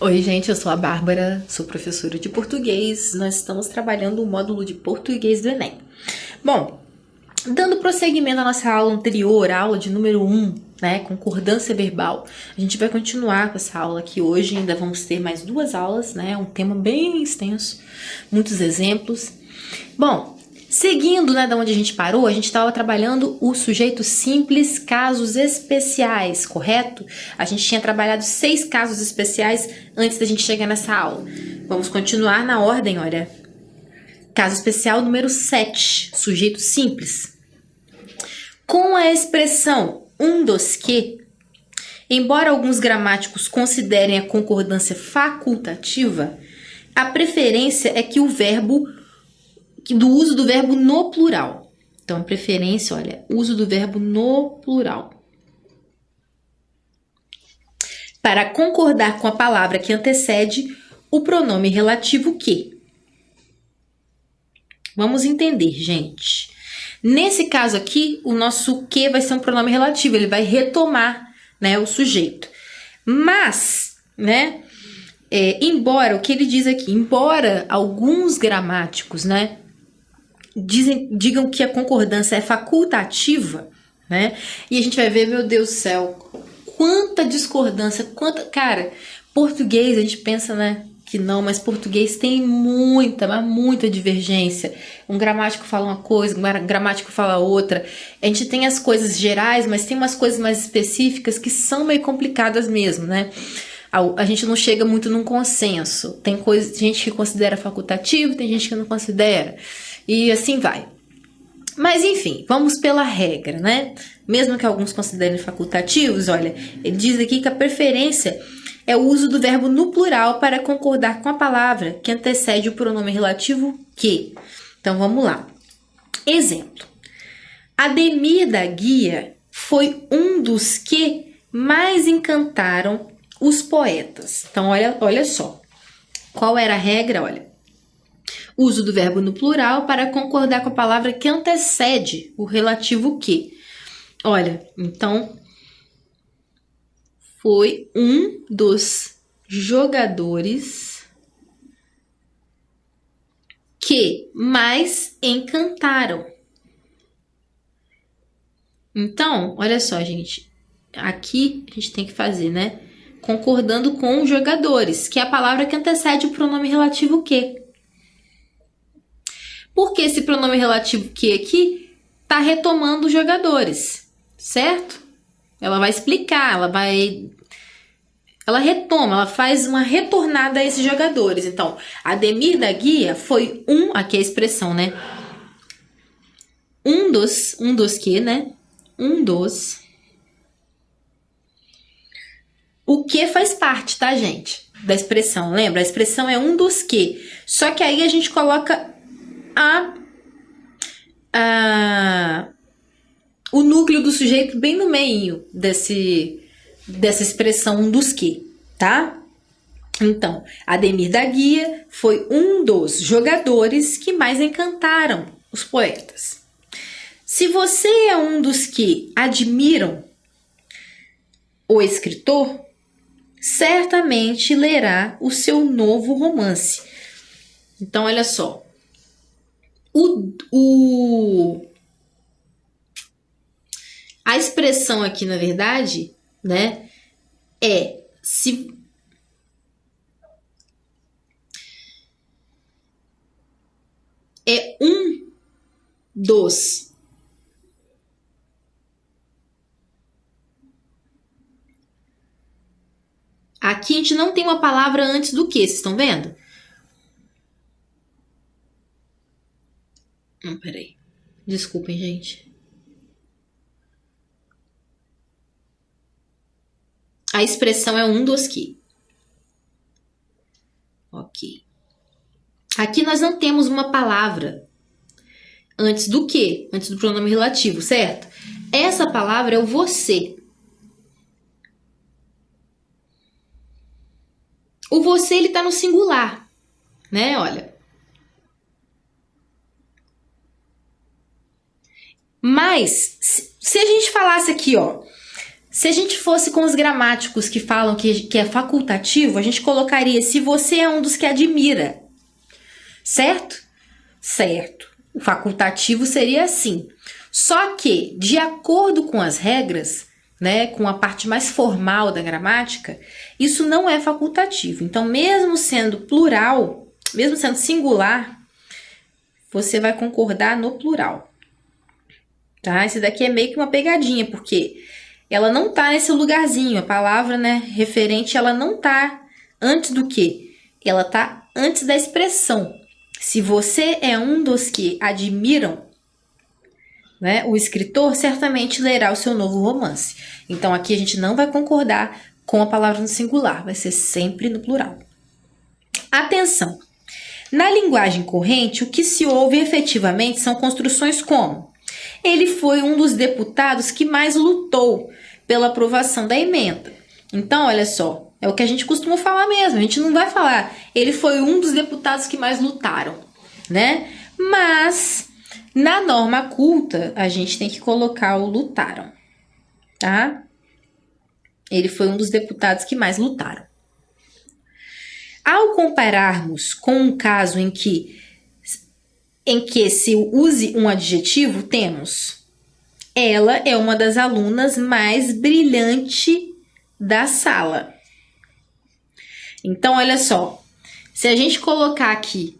Oi, gente, eu sou a Bárbara, sou professora de português. Nós estamos trabalhando o módulo de português do Enem. Bom, dando prosseguimento à nossa aula anterior, a aula de número 1, né, concordância verbal, a gente vai continuar com essa aula aqui hoje. Ainda vamos ter mais 2 aulas, né, um tema bem extenso, muitos exemplos. Bom, seguindo, né, da onde a gente parou, a gente estava trabalhando o sujeito simples, casos especiais, correto? A gente tinha trabalhado 6 casos especiais antes da gente chegar nessa aula. Vamos continuar na ordem, olha. Caso especial número 7, sujeito simples. Com a expressão um dos que, embora alguns gramáticos considerem a concordância facultativa, a preferência é que o verbo do uso do verbo no plural. Então, a preferência, olha, uso do verbo no plural. Para concordar com a palavra que antecede o pronome relativo que. Vamos entender, gente. Nesse caso aqui, o nosso que vai ser um pronome relativo, ele vai retomar, né, o sujeito. Mas, né, embora, o que ele diz aqui, embora alguns gramáticos, né, digam que a concordância é facultativa, né? E a gente vai ver, meu Deus do céu, quanta discordância, cara, português a gente pensa, né, que não, mas português tem muita, mas muita divergência. Um gramático fala uma coisa, um gramático fala outra. A gente tem as coisas gerais, mas tem umas coisas mais específicas que são meio complicadas mesmo, né? A gente não chega muito num consenso. Tem gente que considera facultativo, tem gente que não considera. E assim vai. Mas enfim, vamos pela regra, né? Mesmo que alguns considerem facultativos, olha, ele diz aqui que a preferência é o uso do verbo no plural para concordar com a palavra que antecede o pronome relativo que. Então vamos lá. Exemplo. Ademir da Guia foi um dos que mais encantaram os poetas. Então olha só. Qual era a regra? Olha. Uso do verbo no plural para concordar com a palavra que antecede o relativo que. Olha, então, foi um dos jogadores que mais encantaram. Então, olha só, gente. Aqui a gente tem que fazer, né? Concordando com os jogadores, que é a palavra que antecede o pronome relativo que. Porque esse pronome relativo que aqui está retomando os jogadores, certo? Ela vai explicar, ela retoma, ela faz uma retornada a esses jogadores. Então, Ademir da Guia foi aqui é a expressão, né? Um dos que, né? Um dos. O que faz parte, tá, gente? Da expressão, lembra? A expressão é um dos que. Só que aí a gente coloca o núcleo do sujeito bem no meio dessa expressão um dos que, tá? Então, Ademir da Guia foi um dos jogadores que mais encantaram os poetas. Se você é um dos que admiram o escritor, certamente lerá o seu novo romance. Então, olha só. A expressão aqui, na verdade, né, é um dos. Aqui a gente não tem uma palavra antes do que, vocês estão vendo? Peraí. Desculpem, gente. A expressão é um dos que. Ok. Aqui nós não temos uma palavra antes do que, antes do pronome relativo, certo? Essa palavra é o você. O você, ele tá no singular, né? Olha. Mas, se a gente falasse aqui, ó, Se a gente fosse com os gramáticos que falam que é facultativo, a gente colocaria se você é um dos que admira. Certo? Certo. O facultativo seria assim. Só que, de acordo com as regras, né, com a parte mais formal da gramática, isso não é facultativo. Então, mesmo sendo plural, mesmo sendo singular, você vai concordar no plural. Tá? Esse daqui é meio que uma pegadinha, porque ela não tá nesse lugarzinho. A palavra, né, referente, ela não tá antes do quê? Ela tá antes da expressão. Se você é um dos que admiram, né, o escritor certamente lerá o seu novo romance. Então, aqui a gente não vai concordar com a palavra no singular, vai ser sempre no plural. Atenção! Na linguagem corrente, o que se ouve efetivamente são construções como: ele foi um dos deputados que mais lutou pela aprovação da emenda. Então, olha só, é o que a gente costuma falar mesmo. A gente não vai falar, ele foi um dos deputados que mais lutaram, né? Mas, na norma culta, a gente tem que colocar o lutaram, tá? Ele foi um dos deputados que mais lutaram. Ao compararmos com um caso em que se use um adjetivo, temos: ela é uma das alunas mais brilhantes da sala. Então, olha só, se a gente colocar aqui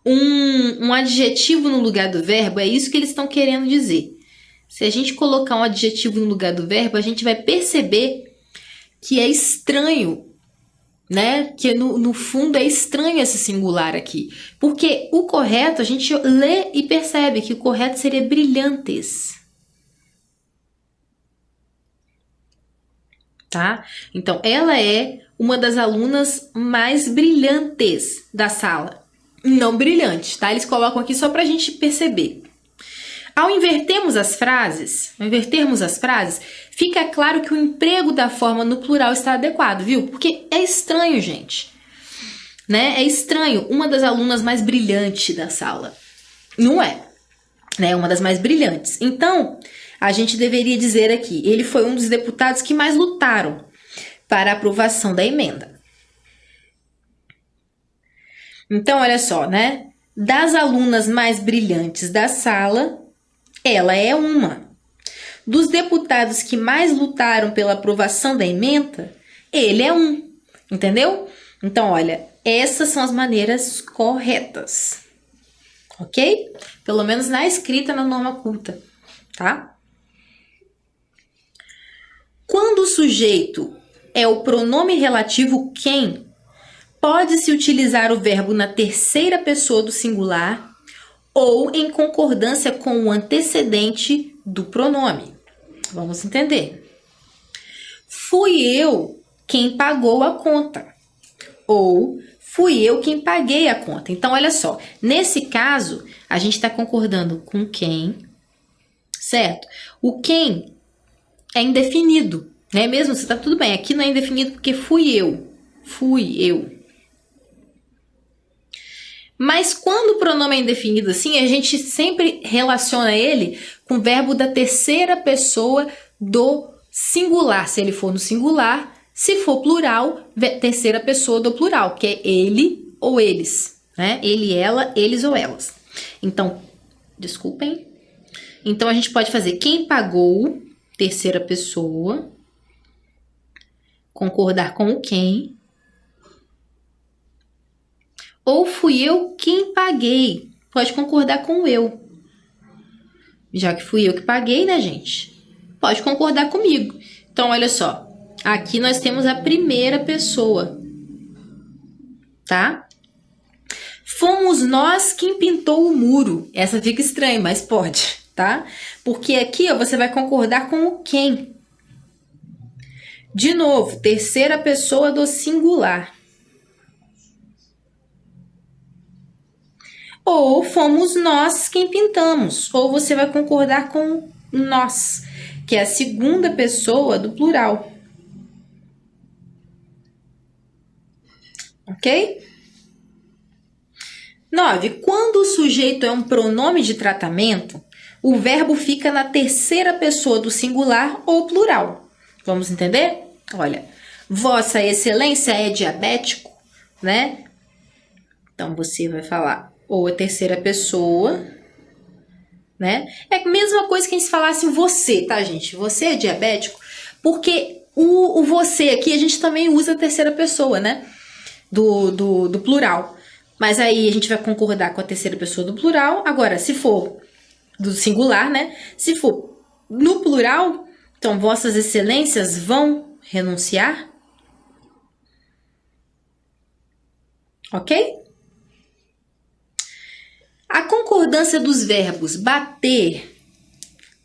um adjetivo no lugar do verbo, é isso que eles estão querendo dizer. Se a gente colocar um adjetivo no lugar do verbo, a gente vai perceber que é estranho, né? Que no fundo é estranho esse singular aqui. Porque o correto, a gente lê e percebe que o correto seria brilhantes. Tá? Então, ela é uma das alunas mais brilhantes da sala. Não brilhante, tá? Eles colocam aqui só pra gente perceber. Ao invertermos as frases, fica claro que o emprego da forma no plural está adequado, viu? Porque é estranho, gente. Né? É estranho. Uma das alunas mais brilhantes da sala. Não é. Né? Uma das mais brilhantes. Então, a gente deveria dizer aqui: ele foi um dos deputados que mais lutaram para a aprovação da emenda. Então, olha só, né? Das alunas mais brilhantes da sala, ela é uma. Dos deputados que mais lutaram pela aprovação da emenda, ele é um. Entendeu? Então, olha, essas são as maneiras corretas. Ok? Pelo menos na escrita, na norma culta. Tá? Quando o sujeito é o pronome relativo quem, pode-se utilizar o verbo na terceira pessoa do singular ou em concordância com o antecedente do pronome. Vamos entender. Fui eu quem pagou a conta. Ou fui eu quem paguei a conta. Então, olha só. Nesse caso, a gente está concordando com quem, certo? O quem é indefinido, né? Mesmo se tá tudo bem. Aqui não é indefinido porque fui eu. Fui eu. Mas quando o pronome é indefinido assim, a gente sempre relaciona ele com o verbo da terceira pessoa do singular. Se ele for no singular, se for plural, terceira pessoa do plural, que é ele ou eles, né? Ele, ela, eles ou elas. Então, desculpem. Então, a gente pode fazer quem pagou, terceira pessoa, concordar com o quem. Ou fui eu quem paguei. Pode concordar com o eu. Já que fui eu que paguei, né, gente? Pode concordar comigo. Então, olha só. Aqui nós temos a primeira pessoa. Tá? Fomos nós quem pintou o muro. Essa fica estranha, mas pode, tá? Porque aqui, ó, você vai concordar com o quem. De novo, terceira pessoa do singular. Ou fomos nós quem pintamos. Ou você vai concordar com nós, que é a segunda pessoa do plural. Ok? 9. Quando o sujeito é um pronome de tratamento, o verbo fica na terceira pessoa do singular ou plural. Vamos entender? Olha, Vossa Excelência é diabético, né? Então, você vai falar ou a terceira pessoa, né? É a mesma coisa que a gente falasse você, tá, gente? Você é diabético, porque o você aqui a gente também usa a terceira pessoa, né? Do plural. Mas aí a gente vai concordar com a terceira pessoa do plural. Agora, se for do singular, né? Se for no plural, então, Vossas Excelências vão renunciar? Ok? A concordância dos verbos bater,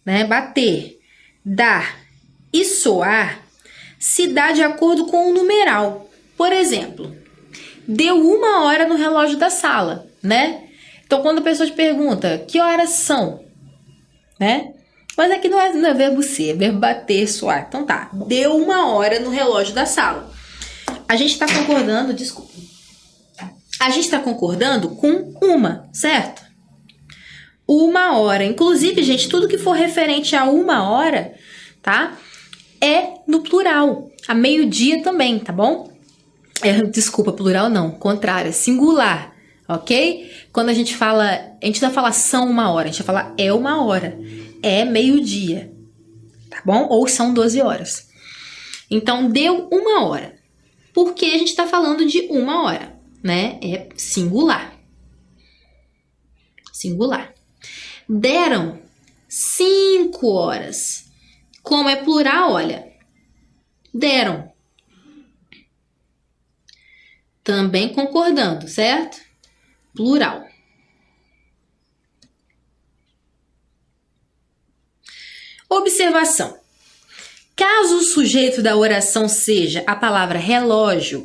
né? Bater, dar e soar se dá de acordo com o numeral. Por exemplo, deu 1 hora no relógio da sala, né? Então, quando a pessoa te pergunta que horas são, né? Mas aqui não é verbo ser, é verbo bater, soar. Então tá, deu 1 hora no relógio da sala. A gente tá concordando, desculpa. A gente tá concordando com uma, certo? 1 hora. Inclusive, gente, tudo que for referente a 1 hora, tá? É no plural. A meio-dia também, tá bom? Desculpa, plural não, contrário, singular, ok? Quando a gente não vai falar são 1 hora, a gente vai falar é 1 hora, é meio-dia, tá bom? Ou são 12 horas. Então, deu 1 hora, porque a gente está falando de 1 hora, né? É singular. Singular. Deram 5 horas. Como é plural, olha, deram. Também concordando, certo? Plural. Observação. Caso o sujeito da oração seja a palavra relógio,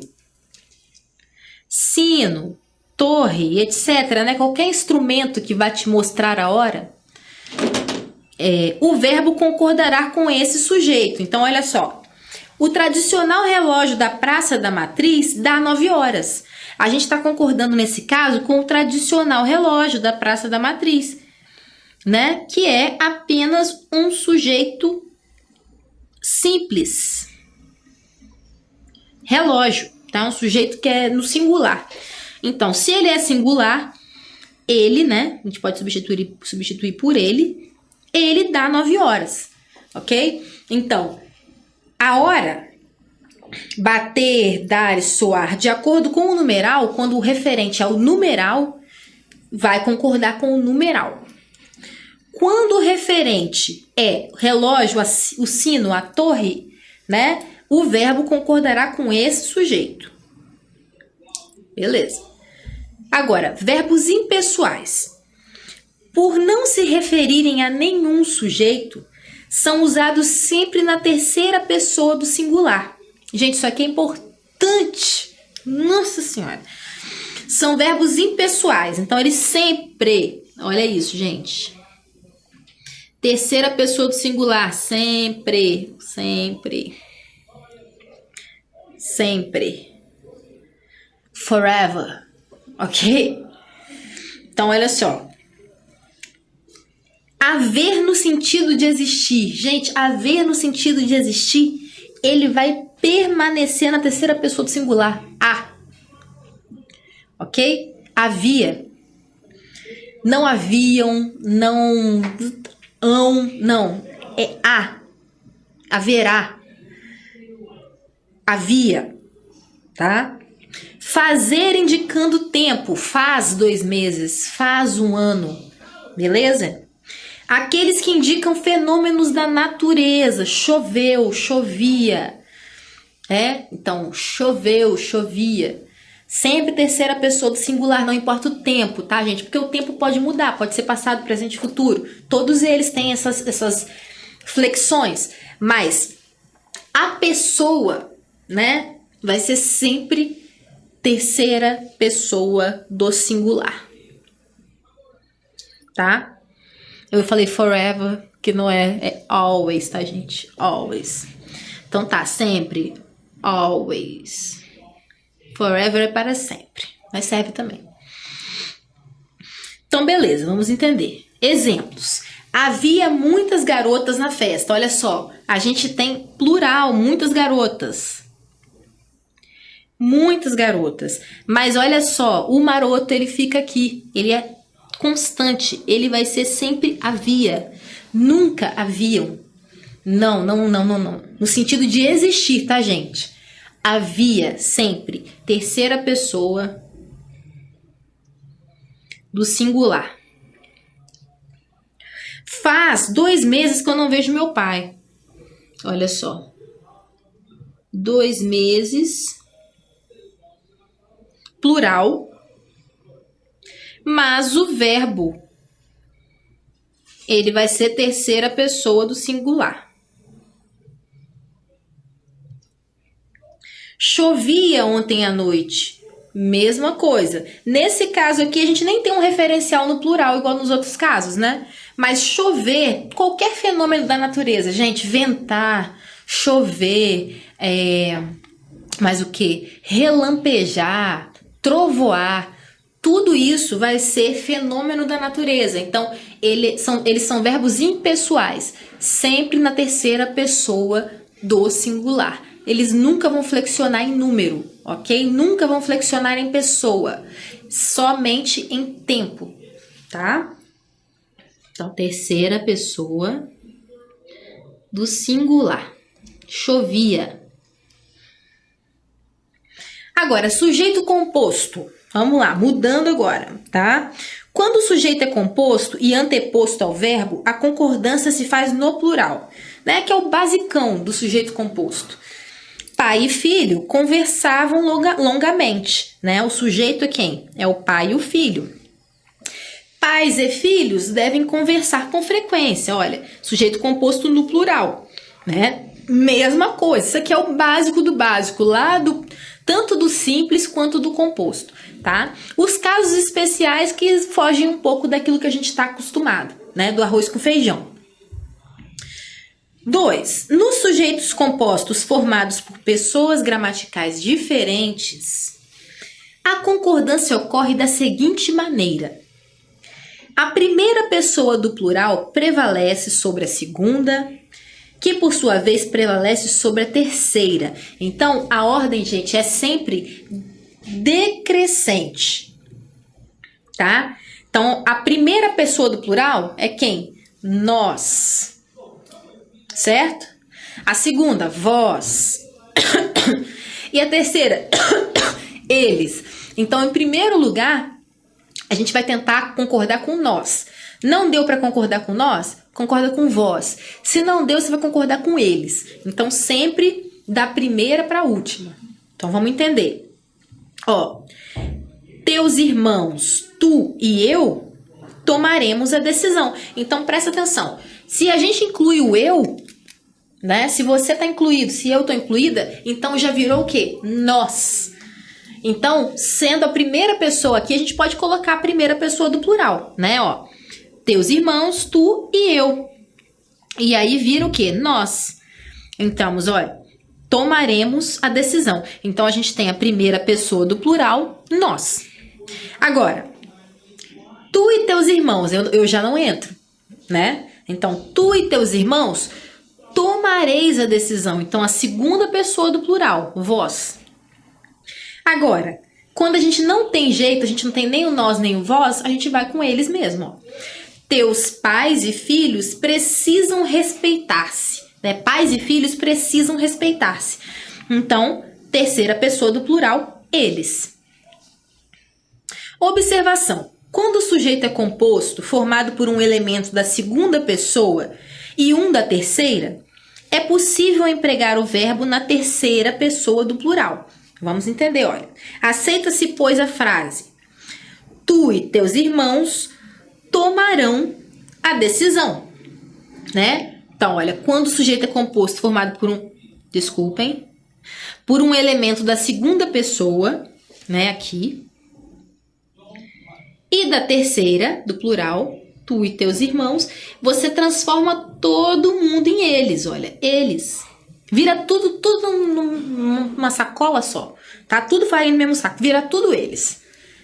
sino, torre, etc., né? Qualquer instrumento que vai te mostrar a hora, o verbo concordará com esse sujeito. Então, olha só. O tradicional relógio da Praça da Matriz dá 9 horas. A gente está concordando nesse caso com o tradicional relógio da Praça da Matriz, né? Que é apenas um sujeito simples. Relógio, tá? Um sujeito que é no singular. Então, se ele é singular, ele, né? A gente pode substituir por ele dá 9 horas, ok? Então, a hora, bater, dar e soar, de acordo com o numeral, quando o referente ao numeral, vai concordar com o numeral. Quando o referente é relógio, o sino, a torre, né? O verbo concordará com esse sujeito. Beleza. Agora, verbos impessoais. Por não se referirem a nenhum sujeito, são usados sempre na terceira pessoa do singular. Gente, isso aqui é importante. Nossa Senhora. São verbos impessoais. Então, eles sempre... Olha isso, gente. Terceira pessoa do singular. Sempre. Sempre. Sempre. Forever. Ok? Então, olha só. Haver no sentido de existir. Gente, haver no sentido de existir, ele vai permanecer na terceira pessoa do singular. A. Ok? Havia. Não haviam, não... não. É a. Haverá. Havia. Tá? Fazer indicando tempo. Faz 2 meses. Faz 1 ano. Beleza? Aqueles que indicam fenômenos da natureza. Choveu, chovia. Então, choveu, chovia. Sempre terceira pessoa do singular, não importa o tempo, tá, gente? Porque o tempo pode mudar, pode ser passado, presente e futuro. Todos eles têm essas flexões. Mas a pessoa, né, vai ser sempre terceira pessoa do singular. Tá? Eu falei forever, que não é always, tá, gente? Always. Então tá, sempre. Always. Forever é para sempre. Mas serve também. Então, beleza, vamos entender. Exemplos. Havia muitas garotas na festa. Olha só, a gente tem plural, muitas garotas. Muitas garotas. Mas olha só, o maroto, ele fica aqui. Ele é constante. Ele vai ser sempre havia. Nunca haviam. Não. No sentido de existir, tá, gente? Havia sempre. Terceira pessoa do singular. Faz 2 meses que eu não vejo meu pai. Olha só. 2 meses. Plural. Mas o verbo, ele vai ser terceira pessoa do singular. Chovia ontem à noite. Mesma coisa. Nesse caso aqui, a gente nem tem um referencial no plural, igual nos outros casos, né? Mas chover, qualquer fenômeno da natureza, gente, ventar, chover, mas o que? Relampejar, trovoar, tudo isso vai ser fenômeno da natureza. Então, eles são verbos impessoais, sempre na terceira pessoa do singular. Eles nunca vão flexionar em número, ok? Nunca vão flexionar em pessoa, somente em tempo, tá? Então, terceira pessoa do singular. Chovia. Agora, sujeito composto. Vamos lá, mudando agora, tá? Quando o sujeito é composto e anteposto ao verbo, a concordância se faz no plural, né? Que é o basicão do sujeito composto. Pai e filho conversavam longamente, né? O sujeito é quem? É o pai e o filho. Pais e filhos devem conversar com frequência. Olha, sujeito composto no plural, né? Mesma coisa, isso aqui é o básico do básico, tanto do simples quanto do composto, tá? Os casos especiais que fogem um pouco daquilo que a gente está acostumado, né? Do arroz com feijão. 2. Nos sujeitos compostos formados por pessoas gramaticais diferentes, a concordância ocorre da seguinte maneira. A primeira pessoa do plural prevalece sobre a segunda, que por sua vez prevalece sobre a terceira. Então, a ordem, gente, é sempre decrescente, tá? Então, a primeira pessoa do plural é quem? Nós, certo? A segunda, vós. E a terceira, eles. Então, em primeiro lugar, a gente vai tentar concordar com nós. Não deu para concordar com nós? Concorda com vós. Se não deu, você vai concordar com eles. Então, sempre da primeira para a última. Então, vamos entender. Ó, teus irmãos, tu e eu, tomaremos a decisão. Então, presta atenção. Se a gente inclui o eu, né? Se você está incluído, se eu estou incluída, então já virou o quê? Nós. Então, sendo a primeira pessoa aqui, a gente pode colocar a primeira pessoa do plural, né? Ó, teus irmãos, tu e eu. E aí vira o quê? Nós. Então, olha, tomaremos a decisão. Então, a gente tem a primeira pessoa do plural, nós. Agora, tu e teus irmãos, eu já não entro, né? Então, tu e teus irmãos tomareis a decisão. Então, a segunda pessoa do plural, vós. Agora, quando a gente não tem jeito, a gente não tem nem o nós nem o vós, a gente vai com eles mesmo. Ó. Teus pais e filhos precisam respeitar-se. Né? Pais e filhos precisam respeitar-se. Então, terceira pessoa do plural, eles. Observação. Quando o sujeito é composto, formado por um elemento da segunda pessoa e um da terceira, é possível empregar o verbo na terceira pessoa do plural. Vamos entender, olha. Aceita-se, pois, a frase. Tu e teus irmãos tomarão a decisão, né? Então, olha, quando o sujeito é composto, formado por um elemento da segunda pessoa, né, aqui, e da terceira, do plural, tu e teus irmãos, você transforma todo mundo em eles, olha, eles. Vira tudo numa sacola só, tá? Tudo vai no mesmo saco, vira tudo eles.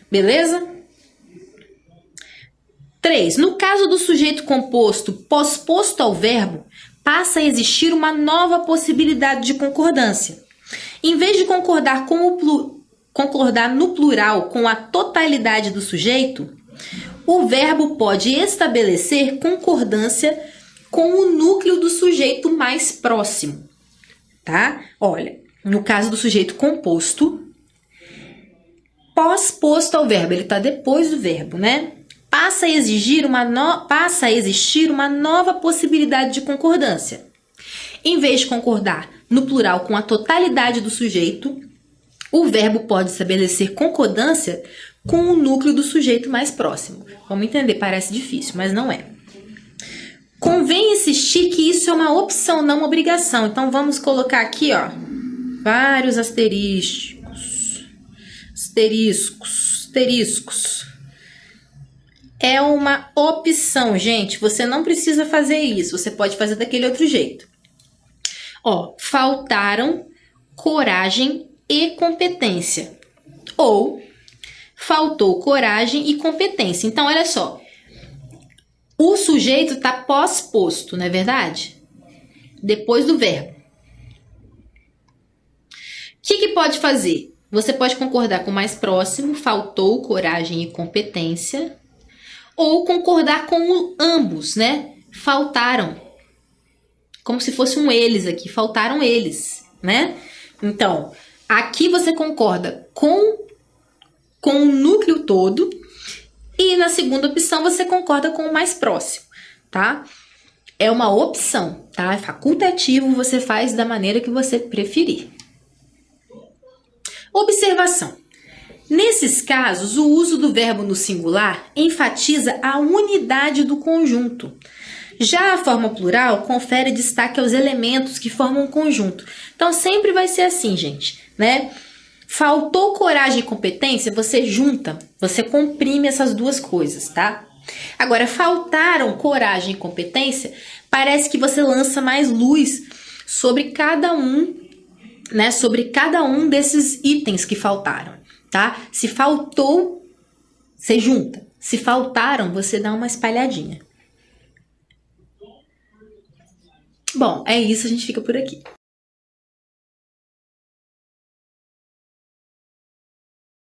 Beleza? 3. No caso do sujeito composto pós-posto ao verbo, passa a existir uma nova possibilidade de concordância. Em vez de concordar no plural com a totalidade do sujeito, o verbo pode estabelecer concordância com o núcleo do sujeito mais próximo, tá? Olha, no caso do sujeito composto, pós-posto ao verbo, ele está depois do verbo, né? Passa a existir uma nova possibilidade de concordância. Em vez de concordar no plural com a totalidade do sujeito, o verbo pode estabelecer concordância com o núcleo do sujeito mais próximo. Vamos entender, parece difícil, mas não é. Convém insistir que isso é uma opção, não uma obrigação. Então, vamos colocar aqui, ó, vários asteriscos. É uma opção, gente. Você não precisa fazer isso. Você pode fazer daquele outro jeito. Ó, faltaram coragem e competência. Ou faltou coragem e competência. Então, olha só. O sujeito está pós-posto, não é verdade? Depois do verbo. O que pode fazer? Você pode concordar com o mais próximo, faltou coragem e competência. Ou concordar com ambos, né? Faltaram. Como se fosse um eles aqui, faltaram eles, né? Então, aqui você concorda com o núcleo todo e na segunda opção você concorda com o mais próximo, tá? É uma opção, tá? É facultativo, você faz da maneira que você preferir. Observação. Nesses casos, o uso do verbo no singular enfatiza a unidade do conjunto. Já a forma plural confere destaque aos elementos que formam um conjunto. Então, sempre vai ser assim, gente, né? Faltou coragem e competência, você junta, você comprime essas duas coisas, tá? Agora, faltaram coragem e competência, parece que você lança mais luz sobre cada um, né? Sobre cada um desses itens que faltaram. Tá? Se faltou, você junta. Se faltaram, você dá uma espalhadinha. Bom, é isso, a gente fica por aqui.